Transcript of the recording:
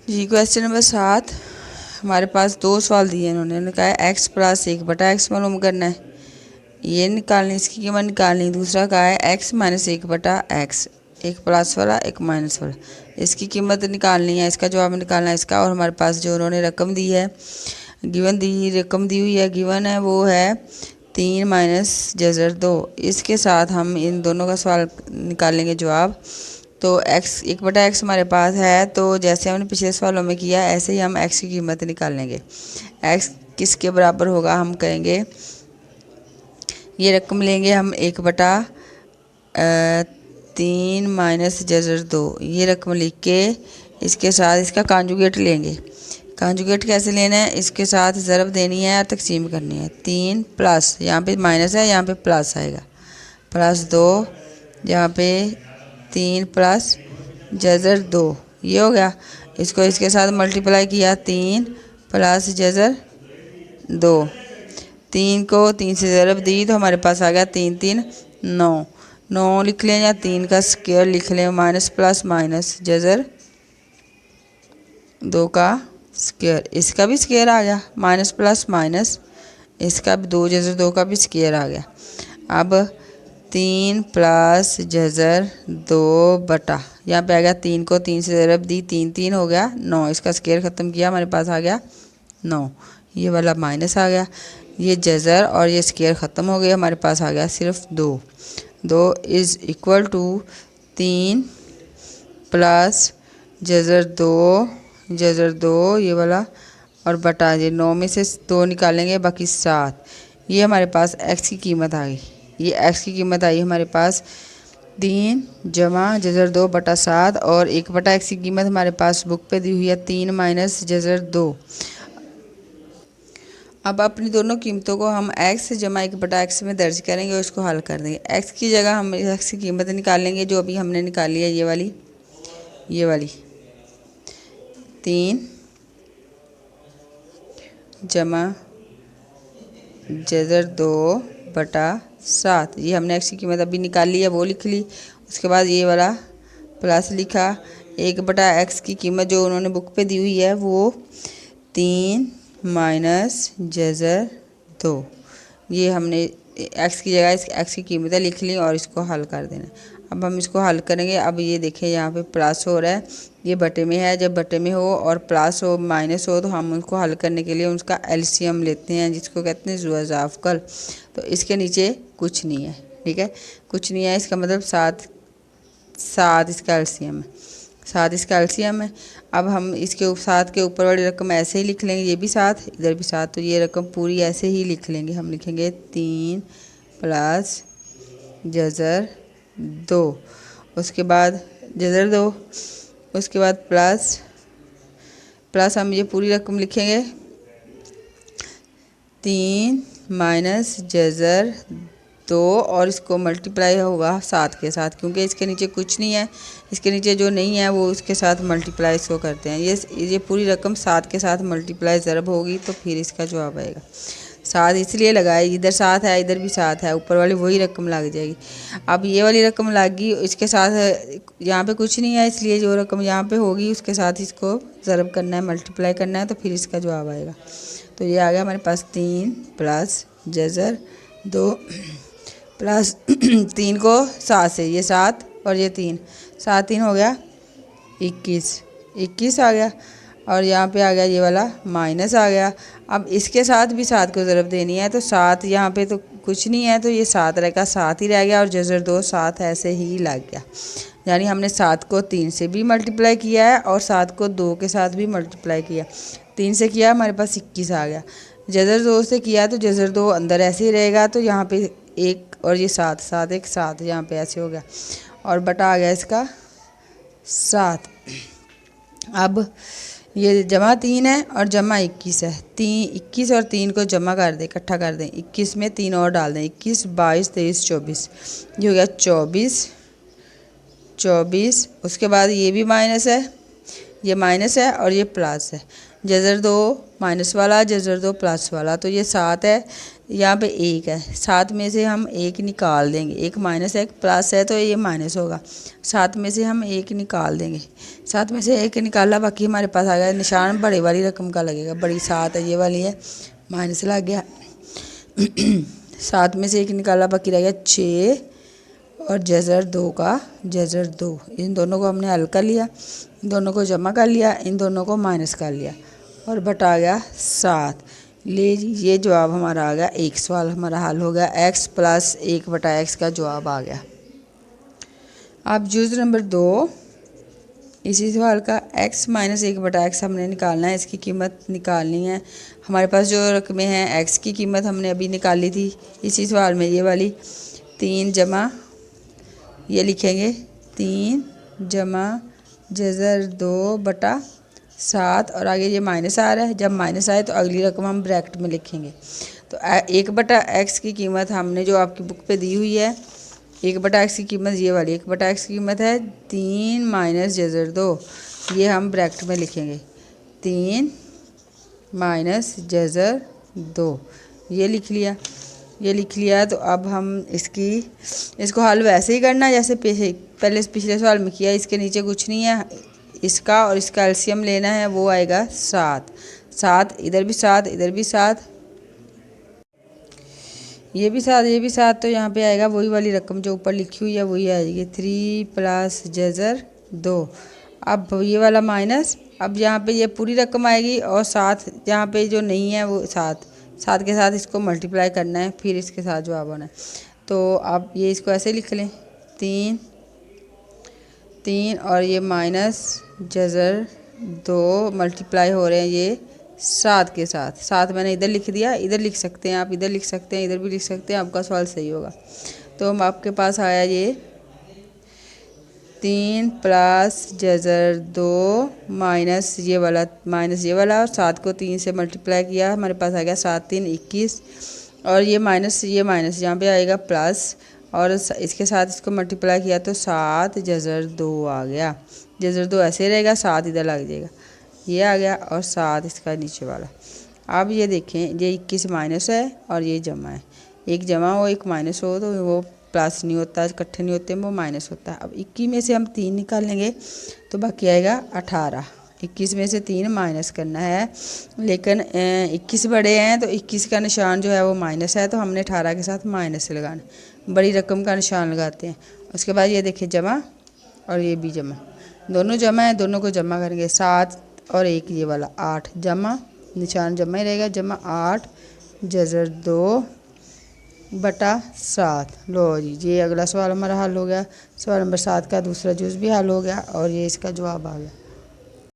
जी question number 7। हमारे पास दो सवाल दिए हैं उन्होंने कहा है x प्लस 1/x मालूम करना है, ये निकालनी, इसकी कीमत निकालनी। दूसरा कहा है x माइनस 1/x, एक प्लस वाला एक माइनस वाला, इसकी कीमत निकालनी है, इसका जवाब निकालना है इसका। और हमारे पास जो उन्होंने रकम दी है, रकम दी हुई है, गिवन है, वो है 3 माइनस जज़र 2। इसके साथ हम इन दोनों का सवाल निकालेंगे जवाब। तो x 1/x हमारे पास है, तो जैसे हमने पिछले सवालों में किया ऐसे ही हम x की कीमत निकाल लेंगे। x किसके बराबर होगा, हम कहेंगे ये रकम लेंगे हम 1/3 माइनस जज़र 2, ये रकम लिख के इसके साथ इसका कांजुगेट लेंगे। कांजुगेट कैसे लेना है, इसके साथ ज़रब देनी है और तकसीम करनी है। 3 प्लस, यहाँ पे माइनस है, यहाँ पे प्लस आएगा, प्लस 2, यहाँ पे 3 प्लस जज़र 2, ये हो गया। इसको इसके साथ मल्टीप्लाई किया, 3 प्लस जज़र 2, 3 को 3 से ज़रब दी तो हमारे पास आ गया 3 3 9, 9 लिख लें या 3 का स्क्वायर लिख लें, माइनस प्लस माइनस जज़र 2 का स्क्वायर, इसका भी स्क्वायर आ गया, माइनस प्लस माइनस, इसका भी 2 जज़र 2 का भी स्क्वायर आ गया। अब 3 प्लस जज़र 2 बटा, यहाँ पे आ गया 3 को 3 से ज़रब दी, 3 3 हो गया 9, इसका स्क्वायर ख़त्म किया, हमारे पास आ गया 9, ये वाला माइनस आ गया, ये जज़र और ये स्क्वायर ख़त्म हो गया, हमारे पास आ गया सिर्फ 2। 2 इज़ इक्वल टू 3 प्लस जज़र 2 ये वाला, और बटा ये 9 में से 2 निकालेंगे, बाकी 7। ये हमारे पास x की कीमत आ गई, ये x की कीमत आई हमारे पास 3 जमा जज़र 2 बटा 7, और 1/x की कीमत हमारे पास बुक पे दी हुई है 3 माइनस जज़र 2। अब अपनी दोनों कीमतों को हम x जमा 1/x में दर्ज करेंगे और इसको हल कर देंगे। x की जगह हम x की कीमत निकाल लेंगे जो अभी हमने निकाली है, ये वाली 3 जमा जज़र 2 बटा 7, ये हमने x की कीमत अभी निकाल ली है, वो लिख ली। उसके बाद ये वाला प्लस लिखा, 1/x की कीमत जो उन्होंने बुक पे दी हुई है वो 3 माइनस जज़र 2, ये हमने x की जगह इस x की कीमतें लिख ली और इसको हल कर देना। अब हम इसको हल करेंगे। अब ये देखें यहाँ पे प्लस हो रहा है, ये बटे में है, जब बटे में हो और प्लस हो माइनस हो तो हम उसको हल करने के लिए उसका एलसीएम लेते हैं, जिसको कहते हैं ज़ुअज़ाफ़कल। तो इसके नीचे कुछ नहीं है, ठीक है, कुछ नहीं है, इसका मतलब 7 इसका एलसीएम है, 7 इसका एलसीएम है। अब हम इसके 7 के ऊपर वाली रकम ऐसे ही लिख लेंगे, ये भी 7 इधर भी 7, तो ये रकम पूरी ऐसे ही लिख लेंगे। हम लिखेंगे 3 प्लस जज़र 2, उसके बाद जज़र 2, उसके बाद प्लस हम ये पूरी रकम लिखेंगे 3 माइनस जज़र 2, और इसको मल्टीप्लाई होगा 7 के साथ, क्योंकि इसके नीचे कुछ नहीं है, इसके नीचे जो नहीं है वो उसके साथ मल्टीप्लाई इसको करते हैं। ये पूरी रकम 7 के साथ मल्टीप्लाई ज़रब होगी तो फिर इसका जवाब आएगा। 7 इसलिए लगाए, इधर 7 है, इधर भी 7 है, ऊपर वाली वही रकम लग जाएगी। अब ये वाली रकम लगी, इसके साथ यहाँ पे कुछ नहीं है, इसलिए जो रकम यहाँ पे होगी उसके साथ इसको ज़रब करना है, मल्टीप्लाई करना है, तो फिर इसका जवाब आएगा। तो ये आ गया हमारे पास 3 प्लस जज़र 2 प्लस 3 को 7 से, ये 7 और ये 3, 7 3 हो गया 21 आ गया, और यहाँ पे आ गया ये वाला माइनस आ गया। अब इसके साथ भी 7 को ज़रब देनी है, तो 7 यहाँ पे तो कुछ नहीं है, तो ये 7 रहेगा, 7 ही रह गया, और जज़र 2 7 ऐसे ही लग गया। यानी हमने 7 को 3 से भी मल्टीप्लाई किया है और 7 को 2 के साथ भी मल्टीप्लाई किया। 3 से किया हमारे पास 21 आ गया, जज़र 2 से किया तो जज़र 2 अंदर ऐसे ही रहेगा, तो यहाँ पे 1 और ये 7 7 1 7 यहाँ पे ऐसे हो गया, और बटा आ गया इसका 7। अब ये जमा 3 है और जमा 21 है, 21 और 3 को जमा कर दें, इकट्ठा कर दें, 21 में 3 और डाल दें, 21 22 23 24, ये हो गया 24। उसके बाद ये भी माइनस है, ये माइनस है और ये प्लस है, जज़र 2 माइनस वाला, जज़र 2 प्लस वाला, तो ये 7 है, यहाँ पे 1 है। 7 में से हम 1 निकाल देंगे, एक माइनस है एक प्लस है तो ये माइनस होगा। 7 में से हम 1 निकाल देंगे, 7 में से 1 निकाला, बाकी हमारे पास आ गया निशान बड़े वाली रकम का लगेगा। बड़ी 7 है, ये वाली है, माइनस लग गया। 7 में से 1 निकाला, बाकी रह गया 6 और जज़र 2 का जज़र 2, इन दोनों को हमने हल कर लिया, इन दोनों को जमा कर लिया, इन दोनों को माइनस कर लिया और बटा गया 7। ले जी, ये जवाब हमारा आ गया। एक सवाल हमारा हल हो गया, x + 1/x का जवाब आ गया। अब जुज़ नंबर 2, इसी सवाल का x - 1/x हमने निकालना है, इसकी कीमत निकालनी है। हमारे पास जो रकमें हैं, x की कीमत हमने अभी निकाली थी इसी सवाल में, ये वाली 3 जमा, ये लिखेंगे 3 जमा जज़र 2/7 और आगे ये माइनस आ रहा है, जब माइनस आए तो अगली रकम हम ब्रैकेट में लिखेंगे। तो 1/x की कीमत हमने जो आपकी बुक पे दी हुई है, 1/x की कीमत ये वाली 1/x की कीमत है 3 - जज़र 2, ये हम ब्रैकेट में लिखेंगे 3 - जज़र 2, ये लिख लिया, ये लिख लिया। तो अब हम इसको हल वैसे ही करना जैसे पहले पिछले सवाल में किया, इसके नीचे कुछ नहीं है, इसका और इसका एलसीएम लेना है, वो आएगा 7। 7 इधर भी 7, इधर भी 7, ये भी 7, ये भी 7, तो यहाँ पे आएगा वही वाली रकम जो ऊपर लिखी हुई है, वही आएगी 3 + जज़र 2। अब ये वाला माइनस, अब यहाँ पे ये पूरी रकम आएगी और 7 यहाँ पे जो नहीं है वो 7 के साथ इसको मल्टीप्लाई करना है, फिर इसके साथ जवाब आना है। तो आप ये इसको ऐसे लिख लें, 3 और ये माइनस जज़र 2 मल्टीप्लाई हो रहे हैं ये 7 के साथ। 7 मैंने इधर लिख दिया, इधर लिख सकते हैं आप, इधर लिख सकते हैं, इधर भी लिख सकते हैं, आपका सवाल सही होगा। तो हम आपके पास आया ये 3 + जज़र 2 माइनस ये वाला और 7 को 3 से मल्टीप्लाई किया, हमारे पास आ गया 7 - 3 = 21 और ये माइनस यहाँ पे आएगा प्लस और इसके साथ इसको मल्टीप्लाई किया तो 7 जज़र 2 आ गया। जज़र 2 ऐसे रहेगा, 7 इधर लग जाएगा, ये आ गया और 7 इसका नीचे वाला। अब ये देखें, ये 21 माइनस है और ये जमा है, एक जमा हो एक माइनस हो तो वो प्लस नहीं होता, इकट्ठे नहीं होते, वो माइनस होता है। अब 21 में से हम 3 निकालेंगे तो बाकी आएगा 18। 21 में से 3 माइनस करना है, लेकिन 21 बड़े हैं तो 21 का निशान जो है वो माइनस है, तो हमने 18 के साथ माइनस लगाना, बड़ी रकम का निशान लगाते हैं। उसके बाद ये देखिए जमा और ये भी जमा, दोनों जमा है, दोनों को जमा करेंगे 7 और 1 ये वाला 8, जमा निशान जमा ही रहेगा, जमा 8 जज़र 2/7। लो जी, ये अगला सवाल हमारा हल हो गया। सवाल नंबर 7 का दूसरा जुज़ भी हल हो गया और ये इसका जवाब आ गया।